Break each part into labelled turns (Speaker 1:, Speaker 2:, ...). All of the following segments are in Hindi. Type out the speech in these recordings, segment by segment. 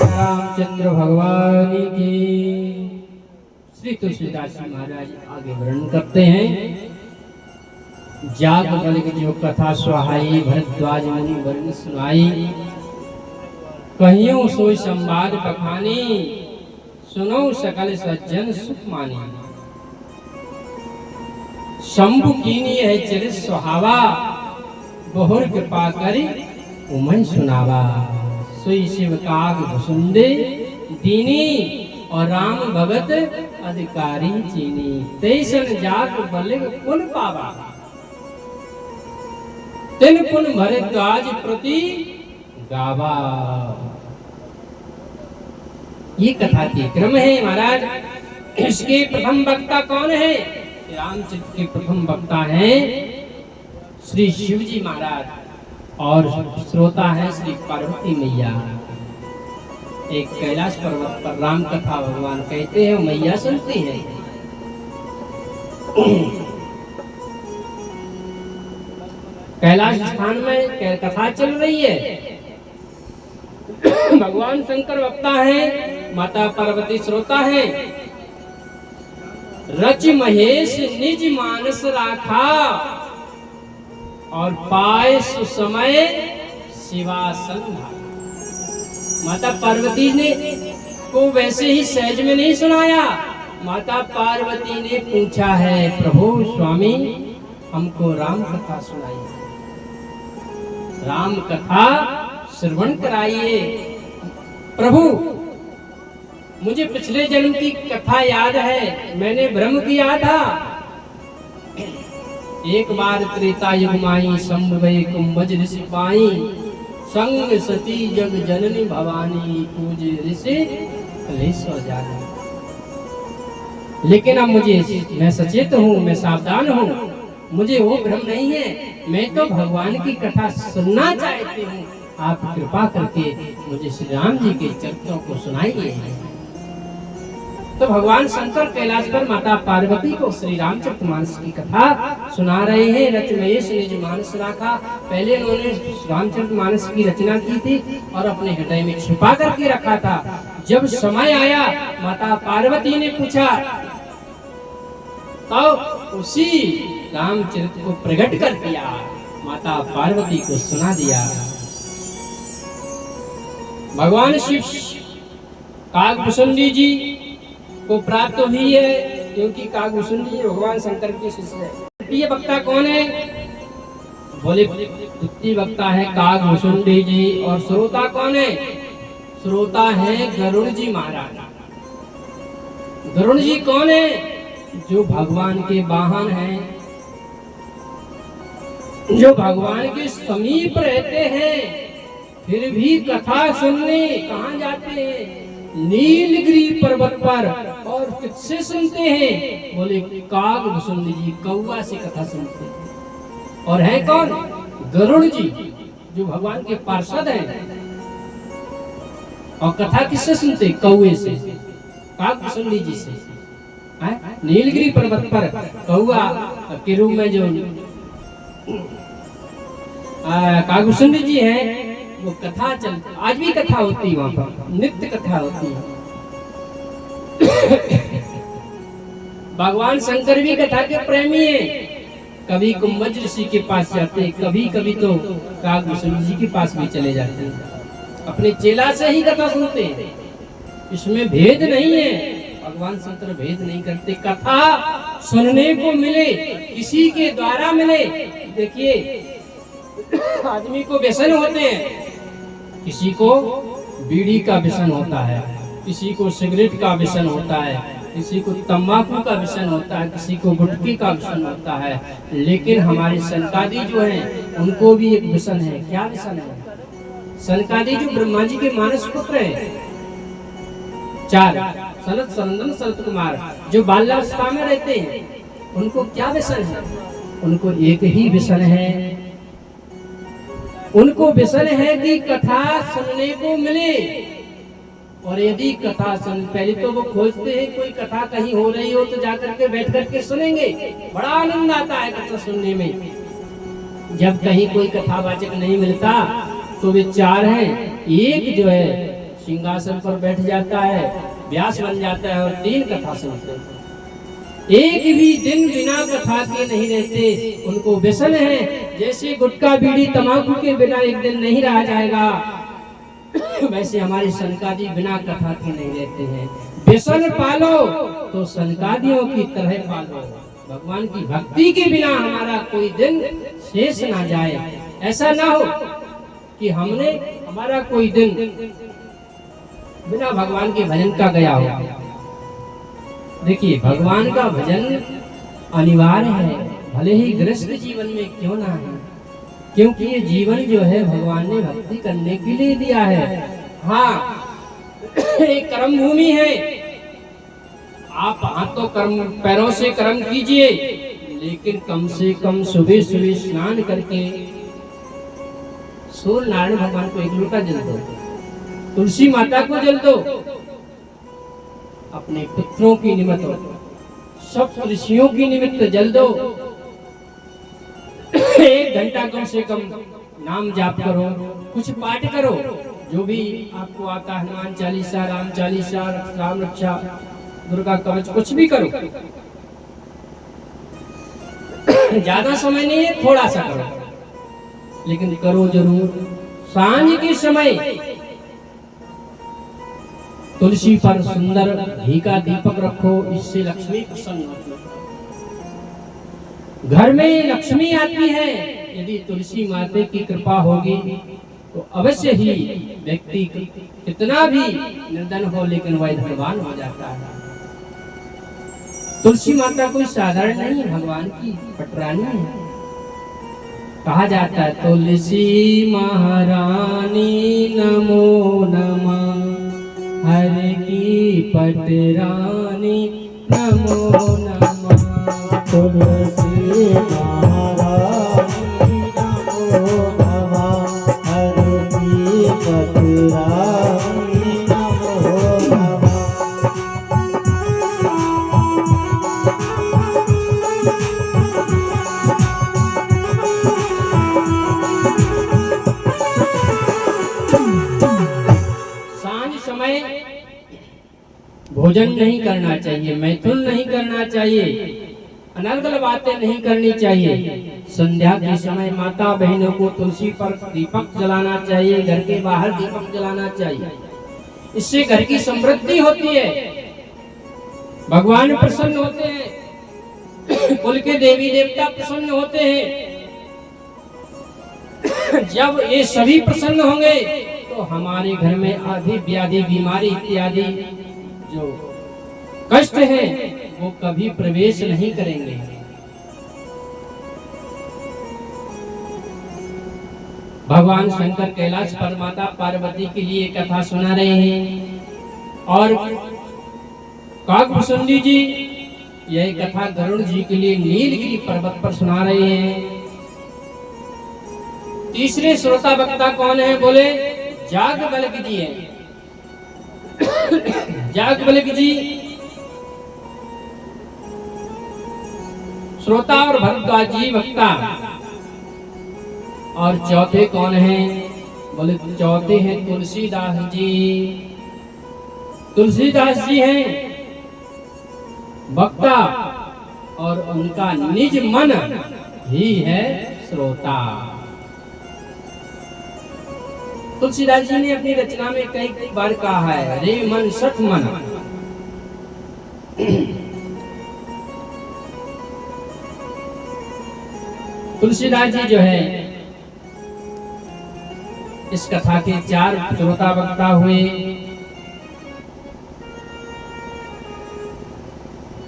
Speaker 1: रामचंद्र भगवान की। श्री तुलसीदास जी महाराज आगे वर्णन करते हैं। जाग बल की जो कथा सुहाई, भरद्वाज मुनि वर्ण सुनाई। कहियो सोई संवाद बखानी, सुनो सकल सज्जन सुख मानी। शंभु कीनी है चरित सुहावा, बहुर कृपा करी उमन सुनावा। सोई शिव काग भुसुंदे दीनी, और राम भगत अधिकारी चीनी। तैसन जात बलिग पुन पावा, तिन पुन भरद्वाज प्रति गावा। ये कथा के क्रम है महाराज। इसके प्रथम वक्ता कौन है? रामचरित के प्रथम वक्ता हैं श्री शिवजी महाराज, और श्रोता है श्री पार्वती मैया। एक कैलाश पर्वत पर राम कथा भगवान कहते हैं, मैया सुनती है। कैलाश स्थान में कथा चल रही है। भगवान शंकर वक्ता है, माता पार्वती श्रोता है। रच महेश निज मानस राखा, और पाए सुसमय शिवासन भागा। माता पार्वती ने को वैसे ही सहज में नहीं सुनाया। माता पार्वती ने पूछा है, प्रभु स्वामी हमको राम कथा सुनाइए, राम कथा श्रवण कराइए। प्रभु मुझे पिछले जन्म की कथा याद है, मैंने भ्रम किया था। एक बार त्रेता युग माई, संभवे कुंभज ऋषि पाई। संग सती जग जननी भवानी, पूजे ऋषि कलेश्वर जानी। लेकिन अब मैं सचेत हूँ, मैं सावधान हूँ, मुझे वो भ्रम नहीं है। मैं तो भगवान की कथा सुनना चाहती हूँ। आप कृपा करके मुझे श्री राम जी के चरित्रों को सुनाइए। तो भगवान शंकर कैलाश पर माता पार्वती को श्री रामचरितमानस की कथा सुना रहे हैं। रच महेश निज मानस राखा। पहले उन्होंने रामचरितमानस की रचना की थी और अपने हृदय में छुपा करके रखा था। जब समय आया, माता पार्वती ने पूछा, तो उसी रामचरित को प्रकट कर दिया, माता पार्वती को सुना दिया। भगवान शिव कागभूषुंडी जी को प्राप्त हुई है, क्योंकि कागभूषुंडी भगवान शंकर के शिष्य है। द्वितीय वक्ता कौन है? बोले द्वितीय वक्ता है कागभूषुंडी जी। और श्रोता कौन है? श्रोता है गरुड़ जी महाराज। गरुड़ जी कौन है? जो भगवान के वाहन हैं, जो भगवान के समीप रहते हैं, फिर भी कथा सुनने कहाँ जाते हैं? नीलगिरी पर्वत पर। और किससे सुनते हैं? बोले कागभूषुंडी जी, कौवा से कथा सुनते हैं। और है कौन? गरुड़ जी, जो भगवान के पार्षद हैं। और कथा किससे सुनते? कौवे से, कागभूषुंडी जी से। नीलगिरी पर्वत पर कौवा के रूप में जो कागभूषुंडी जी हैं, वो कथा चलती। आज भी कथा होती है, वहां पर नित्य कथा होती है। भगवान शंकर भी कथा के प्रेमी हैं। कभी कुंभज ऋषि के पास जाते हैं, कभी कभी तो कागभूषुंडी जी के पास भी चले जाते हैं। अपने चेला से ही कथा सुनते हैं। इसमें भेद नहीं है, भगवान शंकर भेद नहीं करते। कथा सुनने को मिले, किसी के द्वारा मिले। देखिए, आदमी को व्यसन होते हैं। किसी को बीड़ी का व्यसन होता है, किसी को सिगरेट का व्यसन होता है, किसी को तंबाकू का व्यसन होता है, किसी को गुटखे का व्यसन होता है। लेकिन हमारे सनकादि जो हैं, उनको भी एक व्यसन है। क्या व्यसन है? सनकादि जो ब्रह्मा जी के मानस पुत्र हैं, 4 सनत, सनंदन, सनत कुमार, जो बाल्यावस्था में रहते हैं, उनको क्या व्यसन है? उनको एक ही व्यसन है। उनको व्यसन है कि कथा सुनने को मिले। और यदि कथा सुन, पहले तो वो खोजते हैं कोई कथा कहीं हो रही हो तो जाकर के बैठ करके सुनेंगे। बड़ा आनंद आता है कथा सुनने में। जब कहीं कोई कथावाचक नहीं मिलता तो वे 4 हैं। एक जो है सिंहासन पर बैठ जाता है, व्यास बन जाता है और 3 कथा सुनते हैं। एक भी दिन बिना कथा के नहीं रहते, उनको व्यसन है। जैसे गुटखा बीड़ी तंबाकू के बिना एक दिन नहीं रहा जाएगा, वैसे हमारे सनकादी बिना कथा के नहीं रहते हैं। व्यसन पालो तो सनकादियों की तरह पालो। भगवान की भक्ति के बिना हमारा कोई दिन शेष ना जाए। ऐसा ना हो कि हमारा कोई दिन बिना भगवान के भजन का गया हो। देखिए, भगवान का भजन अनिवार्य है, भले ही गृहस्थ जीवन में क्यों ना है, क्योंकि ये जीवन जो है भगवान ने भक्ति करने के लिए दिया है। हाँ, एक कर्म भूमि है, आप हाथों कर्म पैरों से कर्म कीजिए, लेकिन कम से कम सुबह सुबह स्नान करके सूर्य नारायण भगवान को 1 लोटा जल दो, तुलसी माता को जल दो, अपने पुत्रों की निमित्त, सब ऋषियों की निमित्त जल दो। 1 घंटा कम से कम नाम जाप करो, कुछ पाठ करो, जो भी आपको आता, हनुमान चालीसा, राम चालीसा, राम रक्षा, दुर्गा कवच, कुछ भी करो। ज्यादा समय नहीं है, थोड़ा सा करो, लेकिन करो जरूर। सांझ के समय तुलसी पर सुंदर घी का दीपक रखो, इससे लक्ष्मी प्रसन्न होती है। घर में लक्ष्मी आती है, यदि तुलसी माता की कृपा होगी तो अवश्य ही व्यक्ति कितना भी निर्धन हो लेकिन वह धनवान हो जाता है। तुलसी माता कोई साधारण नहीं, भगवान की पटरानी है। कहा जाता है, तुलसी महारानी नमो नमः, हर की पटरानी नमो नमः।
Speaker 2: तुलसी महारानी नमो नमः, हर की पटरानी नमो नमः।
Speaker 1: भोजन नहीं करना चाहिए, मैथुन नहीं करना चाहिए, अनर्गल बातें नहीं करनी चाहिए। संध्या के समय माता बहनों को तुलसी पर दीपक जलाना चाहिए, घर के बाहर दीपक जलाना चाहिए। इससे घर की समृद्धि होती है, भगवान प्रसन्न होते हैं, कुल के देवी देवता प्रसन्न होते हैं। जब ये सभी प्रसन्न होंगे तो हमारे घर में आदि व्याधि, बीमारी इत्यादि जो कष्ट है वो कभी प्रवेश नहीं करेंगे। भगवान शंकर कैलाश पर माता पार्वती के लिए कथा सुना रहे हैं और काकभूषुंडी जी यह कथा गरुड़ जी के लिए नीलगिरी पर्वत पर सुना रहे हैं। तीसरे श्रोता वक्ता कौन है? बोले याज्ञवल्क्य जी हैं। याज्ञवल्क्य जी श्रोता और भरद्वाज जी वक्ता। और चौथे कौन हैं? बोले चौथे हैं तुलसीदास जी। तुलसीदास जी हैं वक्ता और उनका निज मन ही है श्रोता। तुलसीदास जी ने अपनी रचना में कई बार कहा है, रे मन सठ मन। तुलसीदास जी जो है इस कथा के 4 श्रोता वक्ता हुए।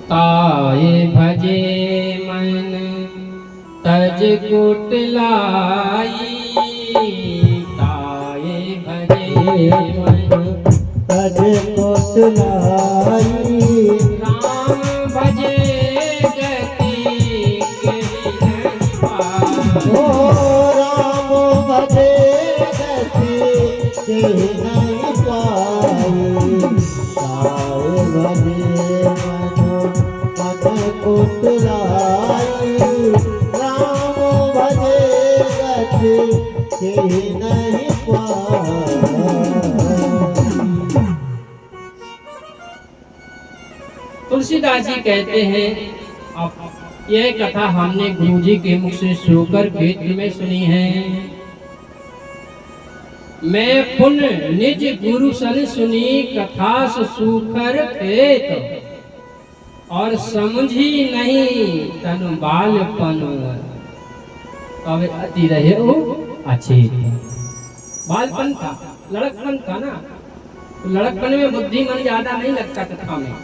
Speaker 1: ताये भजे मन तज कुटलाई, ताये भजे मन
Speaker 2: तज कुटलाई।
Speaker 1: राम भजे गति के नहीं पाई।
Speaker 2: ओ राम भजे गति के नहीं पाई। ताये भजे मन तज कुटलाई। राम भजे गति के नहीं पाई।
Speaker 1: तुलसीदास जी कहते हैं, अब यह कथा हमने गुरुजी के मुख से सुकर खेत में सुनी है। मैं पुण्य निज गुरु सन सुनी कथा सुखर खेत, और समझी नहीं तन बालपन, अब अति रहे हो अच्छे। बालपन था, लड़कपन था ना, तो लड़कपन में बुद्धि मन ज्यादा नहीं लगता कथा में,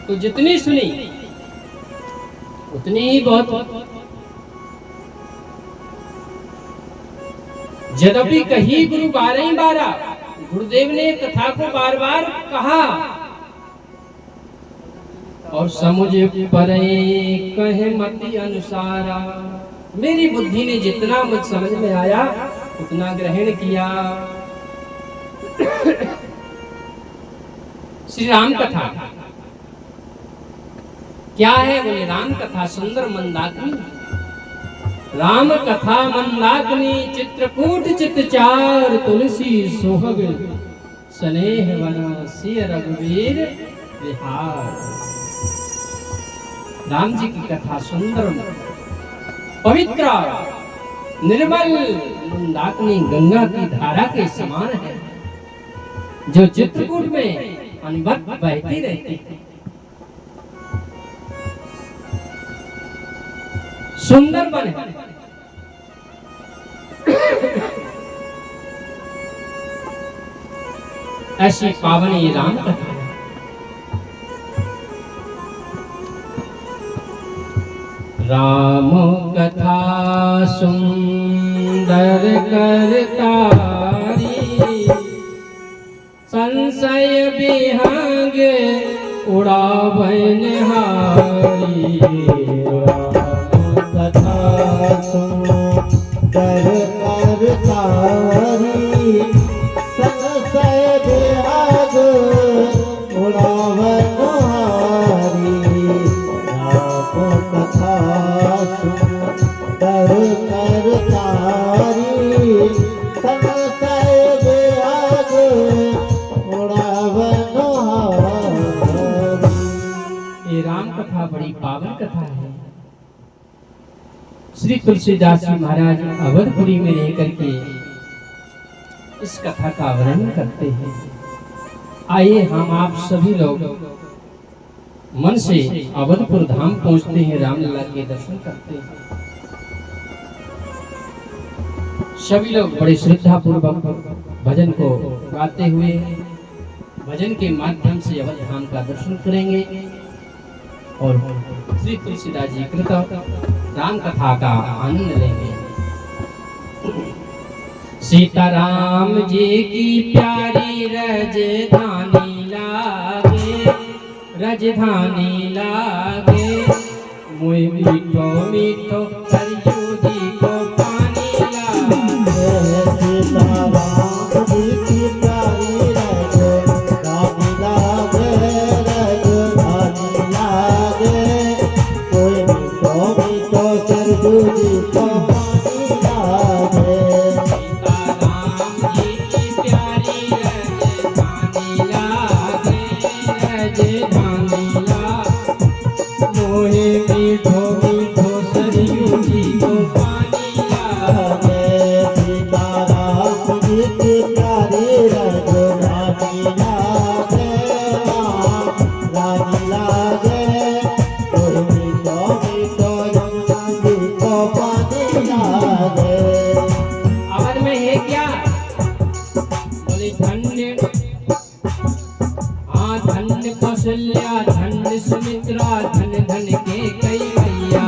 Speaker 1: तो जितनी सुनी उतनी ही बहुत। यद्यपि कही गुरु 12 गुरुदेव ने कथा को बार बार कहा, और समझ परे कहे मति अनुसारा, मेरी बुद्धि ने जितना मुझ समझ में आया उतना ग्रहण किया। श्री राम कथा क्या है? बोले राम कथा सुंदर मंदाकिनी, राम कथा मंदाकिनी, चित्रकूट चितचार तुलसी सोहग, स्नेह वन सिय रघुवीर विहार। राम जी की कथा सुंदर पवित्र निर्मल मंदाकिनी गंगा की धारा के समान है, जो चित्रकूट में अनवरत बहती रहती है। सुंदर बन है, ऐसी पावन ये राम कथा है। राम कथा सुंदर करतारी, संशय विहंग उड़ावन हारी।
Speaker 2: राम कथा सुंदर करतारी, संशय विहंग उड़ावन हारी। राम कथा सुंदर करतारी, संशय विहंग उड़ावन हारी।
Speaker 1: ये राम कथा बड़ी पावन कथा है। श्री तुलसीदास जी महाराज अवधपुरी में रहकर के इस कथा का वर्णन करते हैं। आइए हम आप सभी लोग मन से अवधपुर धाम पहुंचते हैं, रामलला के दर्शन करते हैं। सभी लोग बड़े श्रद्धा पूर्वक भजन को गाते हुए भजन के माध्यम से अवध धाम का दर्शन करेंगे और श्री तुलसीदास जी कृत राम कथा का आनंद लेंगे। सीताराम जी की प्यारी रजधानी लागे, रजधानी लागे, मोय मीठो मीठो सरयू जी को पानी लागे।
Speaker 2: सीताराम जी की प्यारी रजधानी लागे, रजधानी लागे, कोई मीठो मीठो सरयू जी को पानी लागे।
Speaker 1: धन्य सुमित्रा धन धन के कई मैया।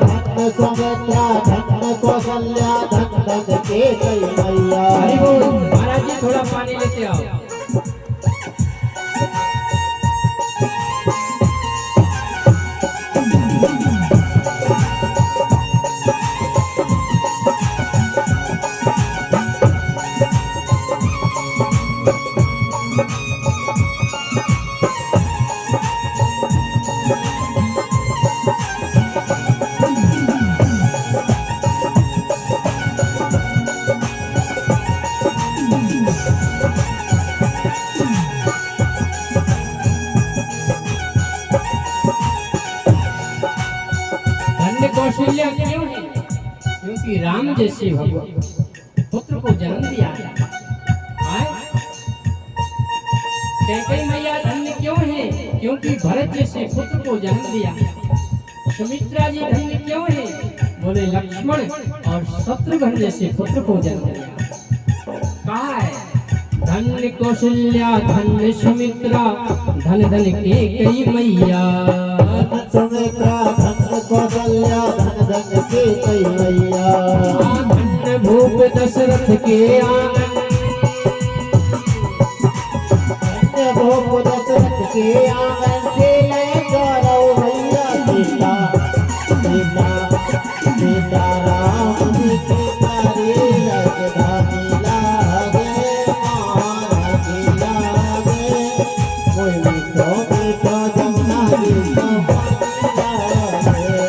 Speaker 2: धन्य सुमित्रा धन्य कौशल्या धन धन के कई मैया।
Speaker 1: हरि बोल। महाराज जी थोड़ा पानी लेते आओ। राम जैसे भगवान पुत्र को जन्म दिया है। कैकेयी मैया धन्य क्यों है? क्योंकि भरत जैसे पुत्र को जन्म दिया। सुमित्रा जी धन्य क्यों है? बोले लक्ष्मण और शत्रुघ्न जैसे पुत्र को जन्म दिया। कहा है धन्य कौशल्या धन्य सुमित्रा धन धन कैकेयी मैया।
Speaker 2: सुमित्रा धन्य कौशल्या धन धन कैकेयी मैया।
Speaker 1: धन्य भूप दशरथ के आंगन
Speaker 2: भूप दशरथ के आंगन से ले गौरव भैया। सीता सीता सीता राम जी की प्यारी राजधानी लागे महारानी लागे। कोई मीठो मीठो जमुना जी को पानी लागे।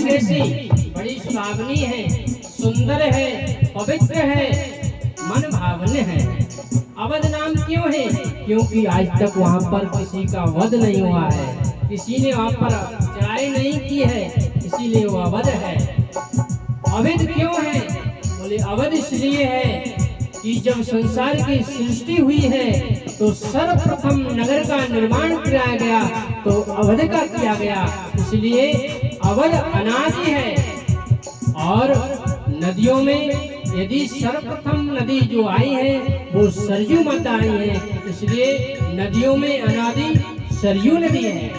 Speaker 1: कैसी बड़ी सुहावनी है, सुंदर है, पवित्र है, मन भावने है। अवध नाम क्यों है? क्योंकि आज तक वहाँ पर किसी का वध नहीं हुआ है, किसी ने वहाँ पर चढ़ाई नहीं की है, इसीलिए वो अवध है। अवध क्यों है? बोले अवध इसलिए है कि जब संसार की सृष्टि हुई है तो सर्वप्रथम नगर का निर्माण किया गया तो अवध का किया गया, इसलिए अवध अनादि है। और नदियों में यदि सर्वप्रथम नदी जो आई है वो सरयू माता आई है, इसलिए नदियों में अनादि सरयू नदी है।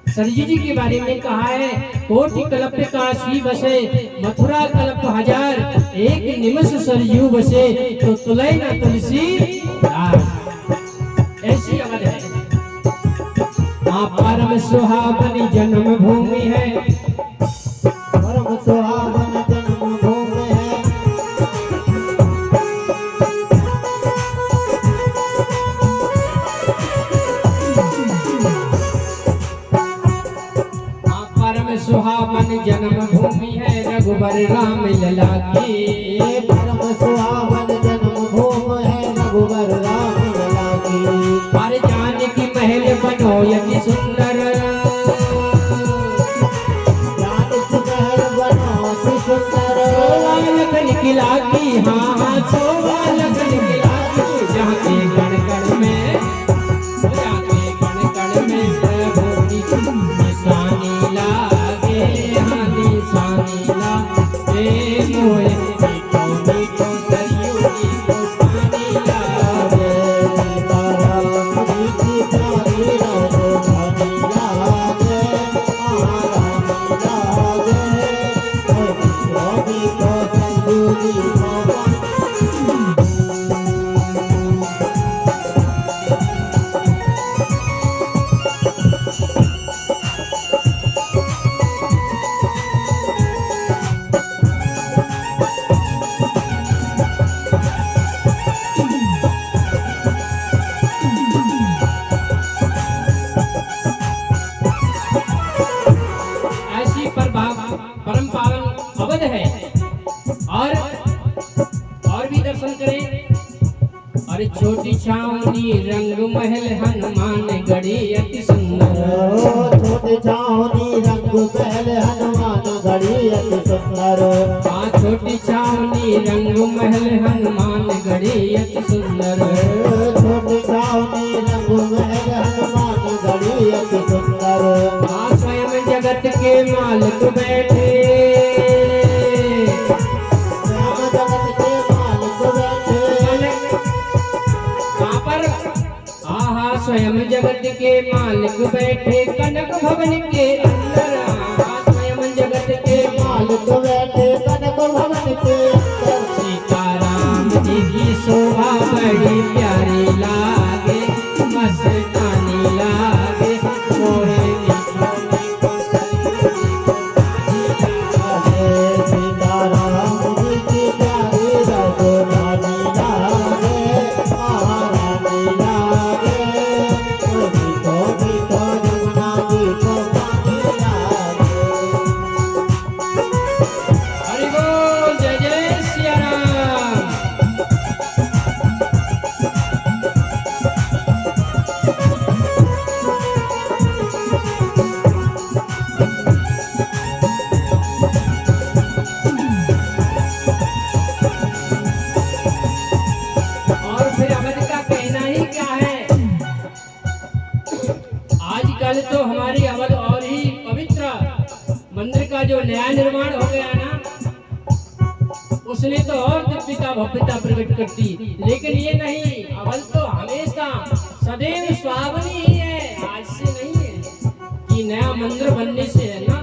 Speaker 1: सरयू जी के बारे में कहा है कोटि कल्प काशी बसे मथुरा कल्प हजार, एक निमिष सरयू बसे तो तुलय न तुलसी। ऐसी अवध है। परम सुहावनी जन्म भूमि है,
Speaker 2: परम सुहावन जन्म भूमि है।
Speaker 1: परम सुहावन जन्म भूमि है रघुबर राम लला की।
Speaker 2: परम सुहावन जन्म भूमि है रघुबर राम लला की।
Speaker 1: पर जानकी महल बनो यति सुंदर, लखन किला की हाँ हाँ शोभा लखन किला की। जहाँ के कण कण में प्रभु की निशानी लागे, हाँ निशानी लागे मोए मीठो मीठो सरयू जी को पानी लागे।
Speaker 2: सीताराम जी की प्यारी राजधानी लागे महारानी लागे।
Speaker 1: ऐसी परम पावन अवध है। और भी दर्शन करें। और छोटी छावनी रंग महल हनुमान गढ़ी अति सुंदर।
Speaker 2: छोटे छावनी रंग महल हनुमान गढ़ी अति सुंदर।
Speaker 1: हाँ छोटी छावनी रंग महल हनुमान गढ़ी अति सुंदर।
Speaker 2: छोटे छावनी रंग महल हनुमान गढ़ी अति सुंदर।
Speaker 1: हाँ स्वयं जगत के मालिक बैठे,
Speaker 2: जगत के मालिक बैठे।
Speaker 1: वहाँ पर आहा स्वयं जगत के मालिक बैठे कनक भवन के अंदर। स्वयं जगत के
Speaker 2: मालिक बैठे कनक भवन के अंदर।
Speaker 1: सीताराम जी की शोभा बड़ी प्यारी लागे, मस्तानी लागे मोहे मीठो मीठो सरयू जी को पानी लागे।
Speaker 2: सीताराम जी की
Speaker 1: तो हमारी अवध और ही पवित्र मंदिर का जो नया निर्माण हो गया ना, उसने तो और दिव्यता भव्यता प्रकट करती। लेकिन ये नहीं, अवध तो हमेशा सदैव स्वावनी ही है, आज से नहीं है कि नया मंदिर बनने से है ना,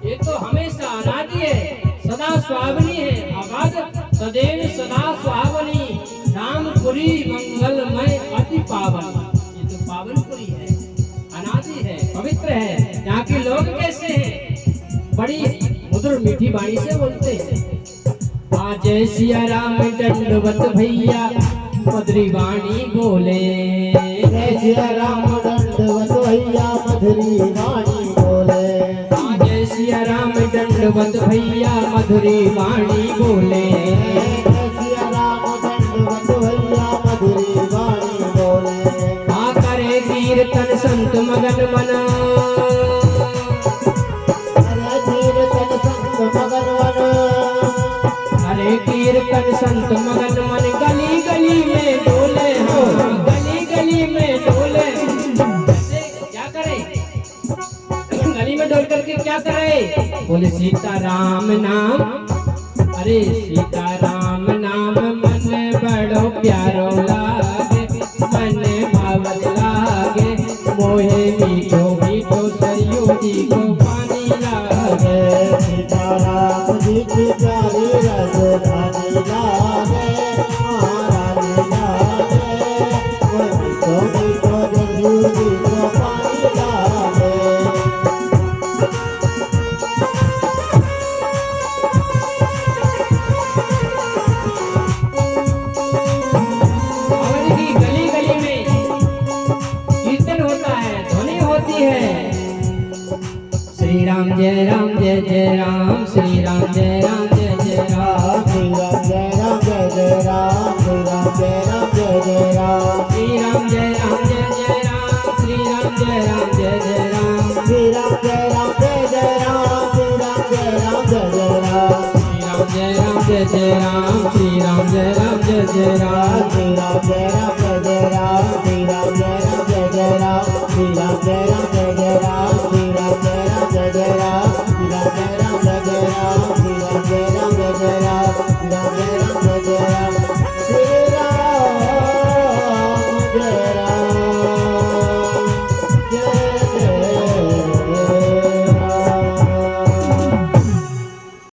Speaker 1: ये तो हमेशा अनादि है, सदा स्वावनी है। अवध सदैव सदा स्वावनी, रामपुरी मंगलमय अति पावन। ये तो पावनपुरी है, अनादि है, पवित्र है। यहाँ के लोग कैसे हैं, बड़ी मधुर मीठी वाणी से बोलते हैं। जय सिया राम दंडवत भैया मधुरी वाणी बोले,
Speaker 2: जय सिया राम दंडवत भैया मधुरी वाणी बोले,
Speaker 1: जय सिया राम दंडवत भैया मधुरी वाणी बोले,
Speaker 2: जय सिया राम दंडवत भैया मधुरी वाणी बोले।
Speaker 1: करे कीर्तन संत मगन मना,
Speaker 2: अरे कीर्तन संत मगन मन,
Speaker 1: हरे कीर्तन संत मगन मन, गली गली में डोले हो, गली गली में डोले। ऐसे क्या करे, गली में डोल करके क्या करे, बोले सीताराम नाम, अरे सीताराम नाम मन बड़ो प्यारो लागे, मन भावत लागे, मोहे मीठो मीठो सरयू जी को पानी लागे।
Speaker 2: सीताराम जी की प्यारी राजधानी लागे, महारानी लागे, वो मीठो मीठो सरयू जी को पानी लागे।
Speaker 1: अवध की गली गली में कीर्तन होता है, ध्वनि होती है, श्री राम जय राम जय जय राम, श्री राम जय राम जय जय राम,
Speaker 2: श्री राम जय राम जय जय राम, श्री राम जय राम जय जय राम,
Speaker 1: श्री राम जय राम जय जय राम, श्री राम जय राम जय जय राम,
Speaker 2: श्री राम जय राम जय जय राम, श्री राम जय राम जय जय राम,
Speaker 1: श्री राम जय राम जय जय राम, श्री राम जय राम जय जय राम,
Speaker 2: श्री राम जय राम जय जय राम, श्री राम जय राम जय जय राम, श्री राम जय राम जय जय